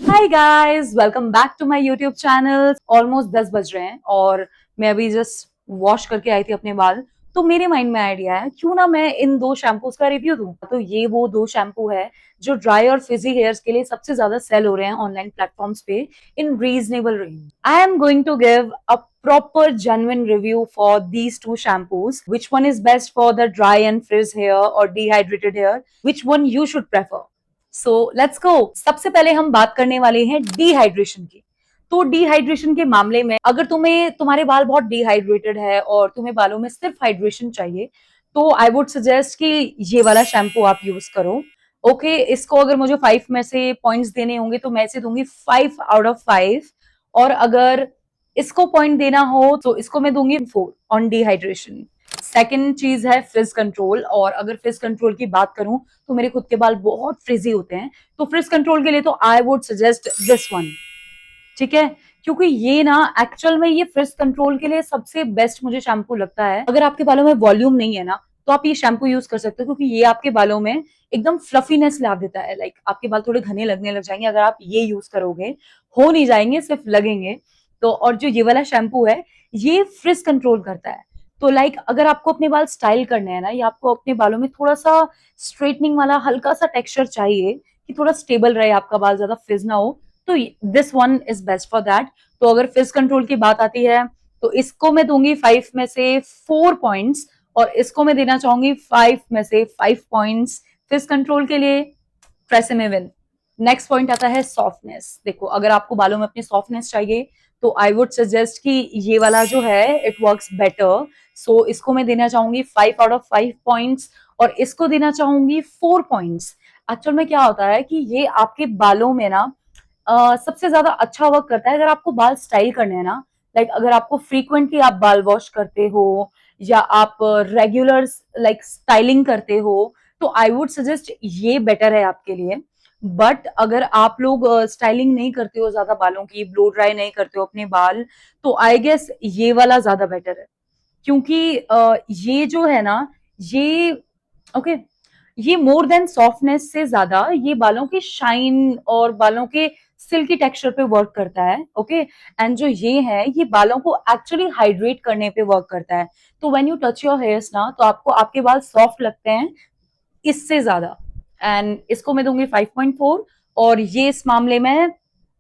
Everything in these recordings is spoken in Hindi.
Hi guys, welcome back to my YouTube channel. Almost 10 बज रहे हैं और मैं अभी जस्ट वॉश करके आई थी अपने बाल। तो मेरे माइंड में आइडिया है क्यों ना मैं इन दो शैम्पूज का रिव्यू दूं। तो ये वो दो शैम्पू है जो ड्राई और फ्रिजी हेयर्स के लिए सबसे ज्यादा सेल हो रहे हैं ऑनलाइन प्लेटफॉर्म्स पे in reasonable range. I am going to give a proper genuine review for these two shampoos. Which one is best for the dry and frizz hair or dehydrated hair? Which one you should prefer? So let's go. सबसे पहले हम बात करने वाले हैं डिहाइड्रेशन की। तो डिहाइड्रेशन के मामले में अगर तुम्हारे बाल बहुत डिहाइड्रेटेड है और तुम्हें बालों में सिर्फ हाइड्रेशन चाहिए तो आई वुड सजेस्ट कि ये वाला शैम्पू आप यूज करो। ओके इसको अगर मुझे 5 में से पॉइंट्स देने होंगे तो मैं इसे दूंगी 5 आउट ऑफ 5। और अगर इसको पॉइंट देना हो तो इसको मैं दूंगी 4 ऑन डिहाइड्रेशन। सेकेंड चीज है फ्रिज कंट्रोल। और अगर फ्रिज कंट्रोल की बात करूं तो मेरे खुद के बाल बहुत फ्रिजी होते हैं, तो फ्रिज कंट्रोल के लिए तो I would suggest this one. ठीक है, क्योंकि ये ना एक्चुअल में ये फ्रिज कंट्रोल के लिए सबसे बेस्ट मुझे शैम्पू लगता है। अगर आपके बालों में वॉल्यूम नहीं है ना तो आप ये शैम्पू यूज कर सकते हो, क्योंकि ये आपके बालों में एकदम फ्लफीनेस ला देता है। लाइक आपके बाल थोड़े घने लगने लग जाएंगे अगर आप ये यूज करोगे। हो नहीं जाएंगे, सिर्फ लगेंगे। तो और जो ये वाला शैम्पू है ये फ्रिज कंट्रोल करता है। तो लाइक अगर आपको अपने बाल स्टाइल करने हैं ना, या आपको अपने बालों में थोड़ा सा स्ट्रेटनिंग वाला हल्का सा टेक्सचर चाहिए कि थोड़ा स्टेबल रहे आपका बाल, ज्यादा फ्रिज ना हो, तो this one is best for that. तो अगर फ्रिज कंट्रोल की बात आती है तो इसको मैं दूंगी 5 में से 4 पॉइंट्स और इसको मैं देना चाहूंगी 5 में से 5 पॉइंट्स फ्रिज कंट्रोल के लिए। TRESemmé win. नेक्स्ट पॉइंट आता है सॉफ्टनेस। देखो अगर आपको बालों में अपनी सॉफ्टनेस चाहिए तो आई वुड सजेस्ट कि ये वाला जो है इट वर्क्स बेटर। सो इसको मैं देना चाहूंगी 5 आउट ऑफ 5 पॉइंट्स और इसको देना चाहूंगी 4 पॉइंट्स। एक्चुअल में क्या होता है कि ये आपके बालों में ना सबसे ज्यादा अच्छा वर्क करता है अगर आपको बाल स्टाइल करने हैं ना। लाइक अगर आपको फ्रीक्वेंटली आप बाल वॉश करते हो या आप रेगुलर लाइक स्टाइलिंग करते हो तो आई वुड सजेस्ट ये बेटर है आपके लिए। बट अगर आप लोग स्टाइलिंग नहीं करते हो ज्यादा बालों की, ब्लो ड्राई नहीं करते हो अपने बाल, तो आई गेस ये वाला ज्यादा बेटर है। क्योंकि ये जो है ना, ये ओके ये मोर देन सॉफ्टनेस से ज्यादा ये बालों की शाइन और बालों के सिल्की टेक्सचर पे वर्क करता है। ओके एंड जो ये है ये बालों को एक्चुअली हाइड्रेट करने पे वर्क करता है। तो when you touch your hairs ना तो आपको आपके बाल सॉफ्ट लगते हैं इससे ज्यादा। एंड इसको मैं दूंगी 5.4 और ये इस मामले में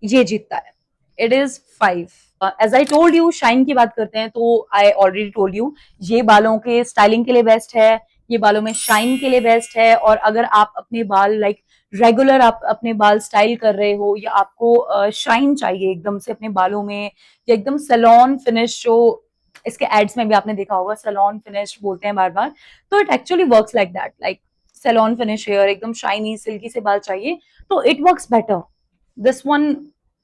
ये जीतता है। It is 5। As I told you, shine की बात करते हैं तो आई ऑलरेडी टोल्ड यू ये बालों के स्टाइलिंग के लिए बेस्ट है, ये बालों में शाइन के लिए बेस्ट है। और अगर आप अपने बाल लाइक रेगुलर आप अपने बाल स्टाइल कर रहे हो या आपको शाइन चाहिए एकदम से अपने बालों में, या एकदम सैलॉन फिनिश, जो इसके एड्स में भी आपने देखा होगा सैलॉन फिनिश बोलते हैं बार बार, तो it actually works like that. Like salon finish hair एकदम शाइनी सिल्की से बाल चाहिए तो it works better. This one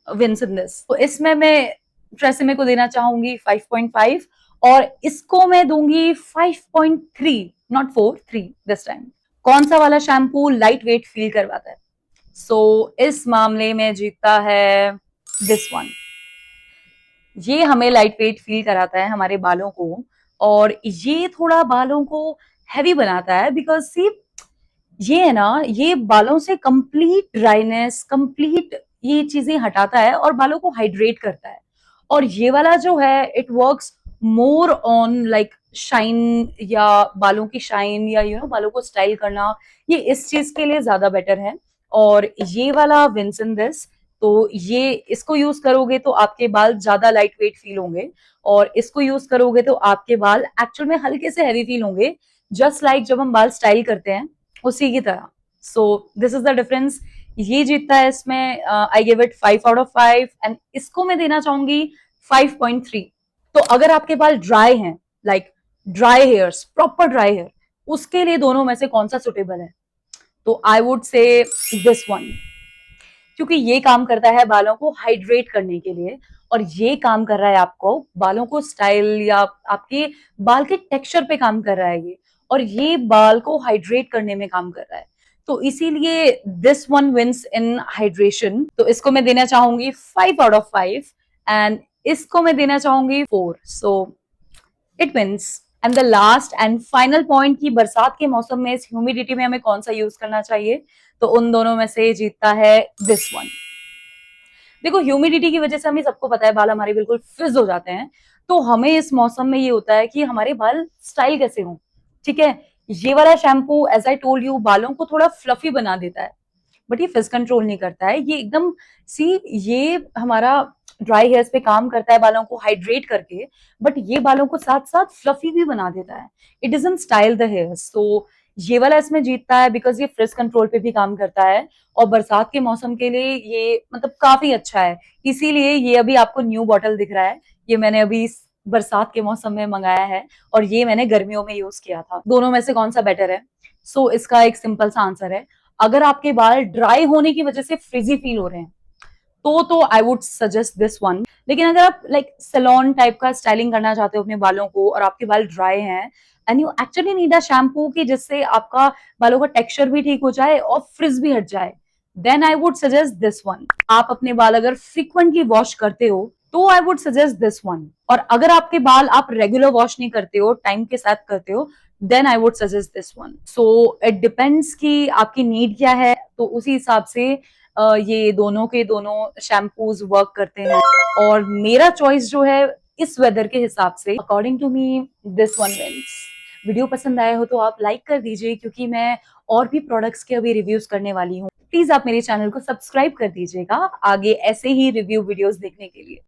wins in this. तो इसमें मैं ट्रेसेमे को देना चाहूंगी 5.5 और इसको मैं दूंगी 5.3, नॉट 4, 3 दिस टाइम। कौन सा वाला शैम्पू लाइट वेट फील करवाता है? सो इस मामले में जीतता है दिस वन। ये हमें लाइट वेट फील कराता है हमारे बालों को और ये थोड़ा बालों को हैवी बनाता है बिकॉज सी ये है ना, ये बालों से कंप्लीट ड्राइनेस, कंप्लीट ये चीजें हटाता है और बालों को हाइड्रेट करता है। और ये वाला जो है it works more on like shine या बालों की शाइन या बालों को स्टाइल करना, ये इस चीज के लिए ज्यादा बेटर है। और ये वाला विंस इन दिस। तो ये इसको यूज करोगे तो आपके बाल ज्यादा लाइट वेट फील होंगे और इसको यूज करोगे तो आपके बाल एक्चुअल में हल्के से हैवी फील होंगे, जस्ट लाइक जब हम बाल स्टाइल करते हैं उसी की तरह। So this is the difference. ये जीतता है इसमें। I give it 5 out of 5 and इसको मैं देना चाहूंगी 5.3। तो अगर आपके बाल ड्राई हैं, like dry hairs, proper dry hair, उसके लिए दोनों में से कौन सा सुटेबल है? तो I would say this one, क्योंकि ये काम करता है बालों को हाइड्रेट करने के लिए और ये काम कर रहा है आपको बालों को स्टाइल या आपके बाल के टेक्सचर पे काम कर रहा है ये, और ये बाल को हाइड्रेट करने में काम कर रहा है। तो इसीलिए this one wins in hydration. तो इसको मैं देना चाहूंगी 5 आउट ऑफ 5 एंड इसको मैं देना चाहूंगी 4। So it wins. And the last and final point की बरसात के मौसम में इस ह्यूमिडिटी में हमें कौन सा यूज करना चाहिए, तो उन दोनों में से जीतता है दिस वन। देखो ह्यूमिडिटी की वजह से हमें सबको पता है बाल हमारे बिल्कुल फिज हो जाते हैं, तो हमें इस मौसम में ये होता है कि हमारे बाल स्टाइल कैसे हों, ठीक है। ये वाला shampoo as I told you बालों को थोड़ा फ्लफी बना देता है, बट ये फिज कंट्रोल नहीं करता है, ये एकदम सी ये हमारा ड्राई हेयर्स पे काम करता है बालों को हाइड्रेट करके, बट ये बालों को साथ साथ फ्लफी भी बना देता है। It doesn't style the hairs, तो ये वाला इसमें जीतता है बिकॉज ये फ्रिज कंट्रोल पे भी काम करता है, और बरसात के मौसम के लिए ये मतलब काफी अच्छा है। इसीलिए ये अभी आपको न्यू बॉटल दिख रहा है, ये मैंने अभी इस बरसात के मौसम में मंगाया है, और ये मैंने गर्मियों में यूज किया था। दोनों में से कौन सा बेटर है? इसका एक सिंपल सा आंसर है, अगर आपके बाल ड्राई होने की वजह से फ्रिजी फील हो रहे हैं तो I would suggest this one. लेकिन अगर आप लाइक सैलून टाइप का स्टाइलिंग करना चाहते हो अपने बालों को और आपके बाल ड्राई हैं and you actually need a shampoo की जिससे आपका बालों का टेक्सचर भी ठीक हो जाए और फ्रिज भी हट जाए, then I would suggest this one. आप अपने बाल अगर फ्रीक्वेंटली वॉश करते हो तो I would suggest this one, और अगर आपके बाल आप रेगुलर वॉश नहीं करते हो, टाइम के साथ करते हो, then I would suggest this one. So it depends कि आपकी नीड क्या है, तो उसी हिसाब से ये दोनों के दोनों शैम्पूज वर्क करते हैं। और मेरा चॉइस जो है इस वेदर के हिसाब से according to me this one wins. Video पसंद आया हो तो आप लाइक कर दीजिए, क्योंकि मैं और भी प्रोडक्ट्स के अभी रिव्यूज करने वाली हूँ। प्लीज आप मेरे चैनल को सब्सक्राइब कर दीजिएगा आगे ऐसे ही रिव्यू वीडियोस देखने के लिए।